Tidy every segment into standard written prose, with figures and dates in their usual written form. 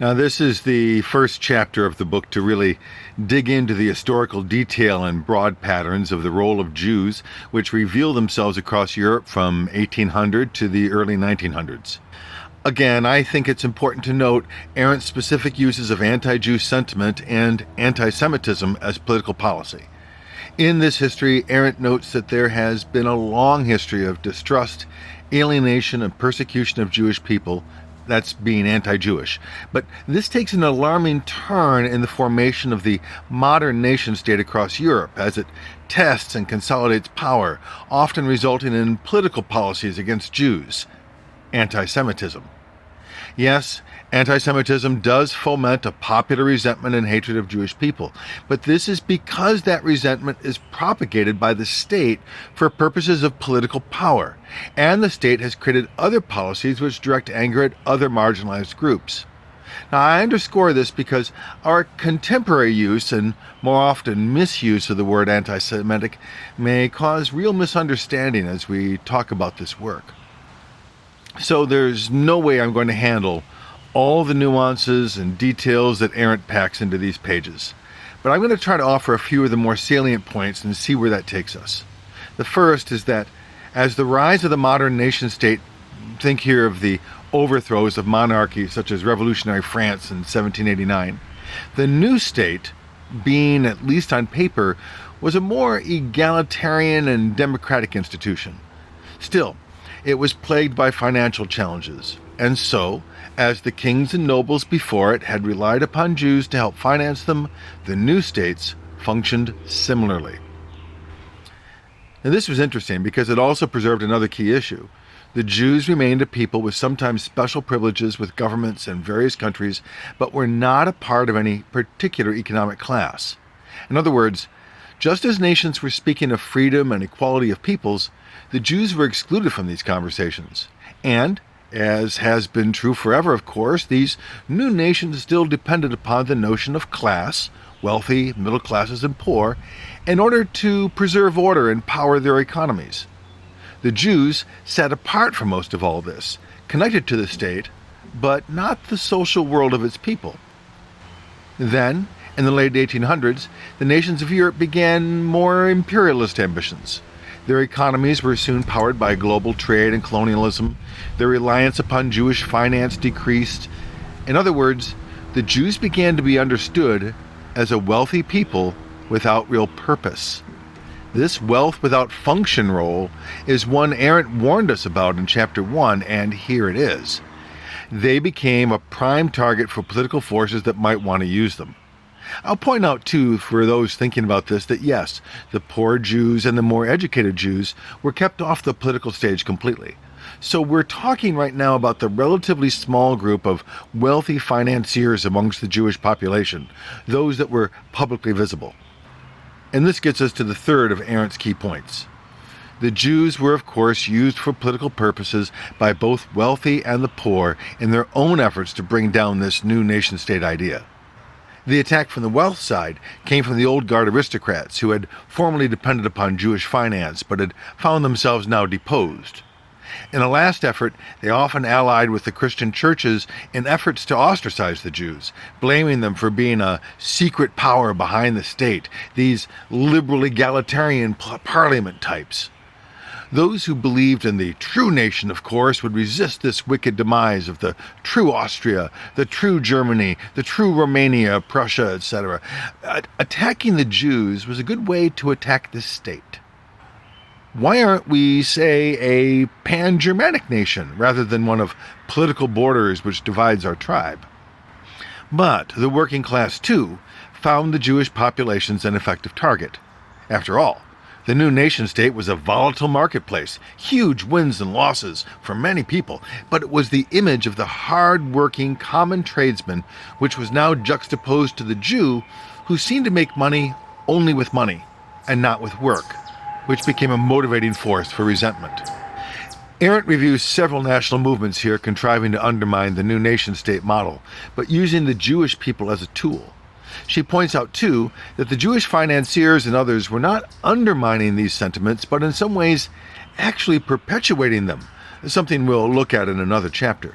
Now, this is the first chapter of the book to really dig into the historical detail and broad patterns of the role of Jews, which reveal themselves across Europe from 1800 to the early 1900s. Again, I think it's important to note Arendt's specific uses of anti-Jew sentiment and anti-Semitism as political policy. In this history, Arendt notes that there has been a long history of distrust, alienation, and persecution of Jewish people, that's being anti-Jewish. But this takes an alarming turn in the formation of the modern nation-state across Europe as it tests and consolidates power, often resulting in political policies against Jews, anti-Semitism. Yes, anti-Semitism does foment a popular resentment and hatred of Jewish people, but this is because that resentment is propagated by the state for purposes of political power, and the state has created other policies which direct anger at other marginalized groups. Now, I underscore this because our contemporary use and more often misuse of the word anti-Semitic may cause real misunderstanding as we talk about this work. So there's no way I'm going to handle all the nuances and details that Arendt packs into these pages. But I'm going to try to offer a few of the more salient points and see where that takes us. The first is that as the rise of the modern nation-state, think here of the overthrows of monarchies such as revolutionary France in 1789, the new state, being at least on paper, was a more egalitarian and democratic institution. Still, it was plagued by financial challenges, and so, as the kings and nobles before it had relied upon Jews to help finance them, the new states functioned similarly. Now, this was interesting because it also preserved another key issue. The Jews remained a people with sometimes special privileges with governments in various countries, but were not a part of any particular economic class. In other words, just as nations were speaking of freedom and equality of peoples, the Jews were excluded from these conversations. And, as has been true forever, of course, these new nations still depended upon the notion of class, wealthy, middle classes, and poor, in order to preserve order and power their economies. The Jews sat apart from most of all this, connected to the state, but not the social world of its people. Then, in the late 1800s, the nations of Europe began more imperialist ambitions. Their economies were soon powered by global trade and colonialism. Their reliance upon Jewish finance decreased. In other words, the Jews began to be understood as a wealthy people without real purpose. This wealth without function role is one Arendt warned us about in Chapter 1, and here it is. They became a prime target for political forces that might want to use them. I'll point out, too, for those thinking about this, that yes, the poor Jews and the more educated Jews were kept off the political stage completely. So we're talking right now about the relatively small group of wealthy financiers amongst the Jewish population, those that were publicly visible. And this gets us to the third of Arendt's key points. The Jews were, of course, used for political purposes by both wealthy and the poor in their own efforts to bring down this new nation-state idea. The attack from the wealth side came from the old guard aristocrats who had formerly depended upon Jewish finance but had found themselves now deposed. In a last effort, they often allied with the Christian churches in efforts to ostracize the Jews, blaming them for being a secret power behind the state, these liberal egalitarian parliament types. Those who believed in the true nation, of course, would resist this wicked demise of the true Austria, the true Germany, the true Romania, Prussia, etc. Attacking the Jews was a good way to attack the state. Why aren't we, say, a pan-Germanic nation rather than one of political borders which divides our tribe? But the working class, too, found the Jewish populations an effective target. After all, the new nation-state was a volatile marketplace, huge wins and losses for many people, but it was the image of the hard-working common tradesman which was now juxtaposed to the Jew who seemed to make money only with money and not with work, which became a motivating force for resentment. Arendt reviews several national movements here contriving to undermine the new nation-state model, but using the Jewish people as a tool. She points out, too, that the Jewish financiers and others were not undermining these sentiments, but in some ways actually perpetuating them, something we'll look at in another chapter.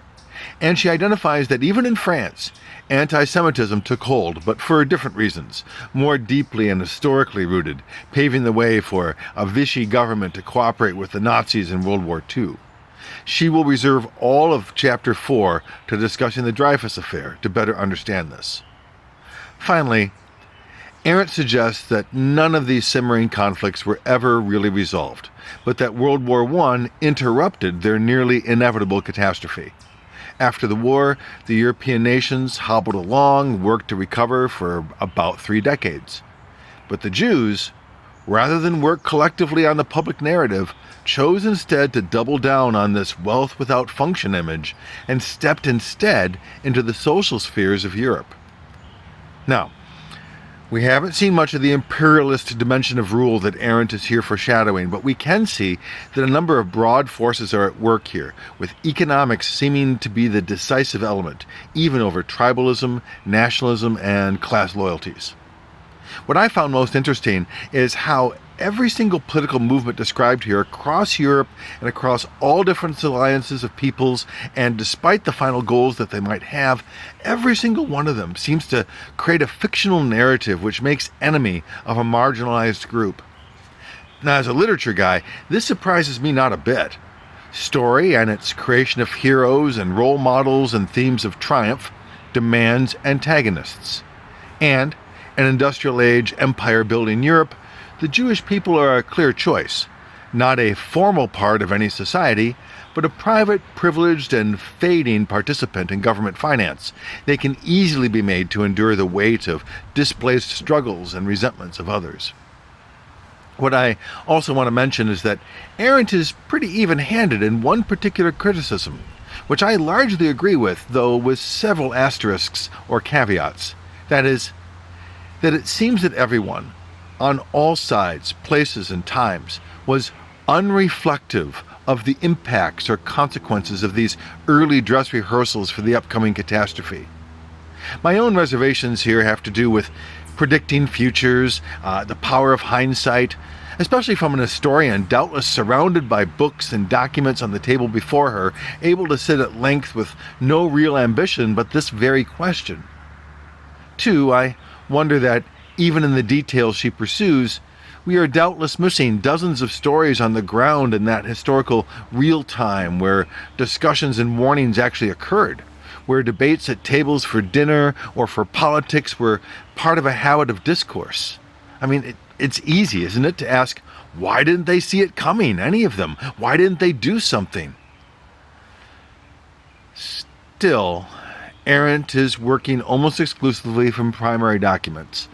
And she identifies that even in France, anti-Semitism took hold, but for different reasons, more deeply and historically rooted, paving the way for a Vichy government to cooperate with the Nazis in World War II. She will reserve all of Chapter 4 to discussing the Dreyfus Affair to better understand this. Finally, Arendt suggests that none of these simmering conflicts were ever really resolved, but that World War I interrupted their nearly inevitable catastrophe. After the war, the European nations hobbled along, worked to recover for about 3 decades. But the Jews, rather than work collectively on the public narrative, chose instead to double down on this wealth without function image and stepped instead into the social spheres of Europe. Now, we haven't seen much of the imperialist dimension of rule that Arendt is here foreshadowing, but we can see that a number of broad forces are at work here, with economics seeming to be the decisive element, even over tribalism, nationalism, and class loyalties. What I found most interesting is how every single political movement described here across Europe and across all different alliances of peoples, and despite the final goals that they might have, every single one of them seems to create a fictional narrative which makes enemy of a marginalized group. Now, as a literature guy, this surprises me not a bit. Story and its creation of heroes and role models and themes of triumph demands antagonists. And an industrial age empire-building Europe, the Jewish people are a clear choice, not a formal part of any society, but a private, privileged, and fading participant in government finance. They can easily be made to endure the weight of displaced struggles and resentments of others. What I also want to mention is that Arendt is pretty even-handed in one particular criticism, which I largely agree with, though with several asterisks or caveats. That is, that it seems that everyone, on all sides, places, and times, was unreflective of the impacts or consequences of these early dress rehearsals for the upcoming catastrophe. My own reservations here have to do with predicting futures, the power of hindsight, especially from an historian doubtless surrounded by books and documents on the table before her, able to sit at length with no real ambition but this very question. 2, I wonder that even in the details she pursues, we are doubtless missing dozens of stories on the ground in that historical real time where discussions and warnings actually occurred, where debates at tables for dinner or for politics were part of a habit of discourse. I mean, it's easy, isn't it, to ask, why didn't they see it coming, any of them? Why didn't they do something? Still, Arendt is working almost exclusively from primary documents.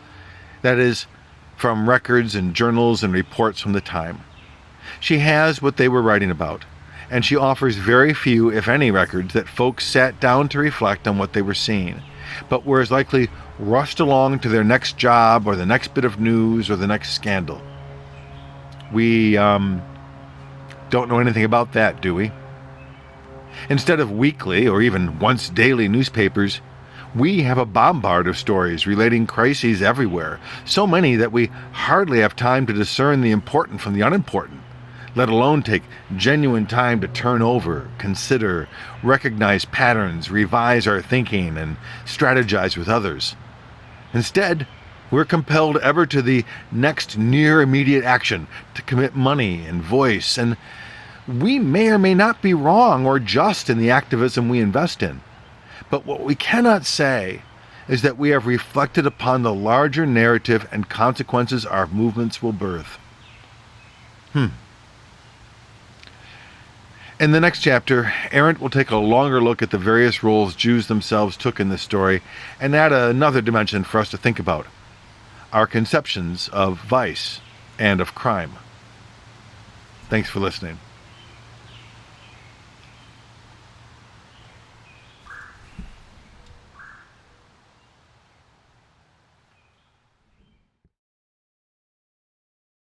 That is, from records and journals and reports from the time. She has what they were writing about, and she offers very few, if any, records that folks sat down to reflect on what they were seeing, but were as likely rushed along to their next job or the next bit of news or the next scandal. We don't know anything about that, do we? Instead of weekly or even once daily newspapers, we have a bombard of stories relating crises everywhere, so many that we hardly have time to discern the important from the unimportant, let alone take genuine time to turn over, consider, recognize patterns, revise our thinking, and strategize with others. Instead, we're compelled ever to the next near immediate action, to commit money and voice, and we may or may not be wrong or just in the activism we invest in. But what we cannot say is that we have reflected upon the larger narrative and consequences our movements will birth. In the next chapter, Arendt will take a longer look at the various roles Jews themselves took in this story and add another dimension for us to think about: our conceptions of vice and of crime. Thanks for listening.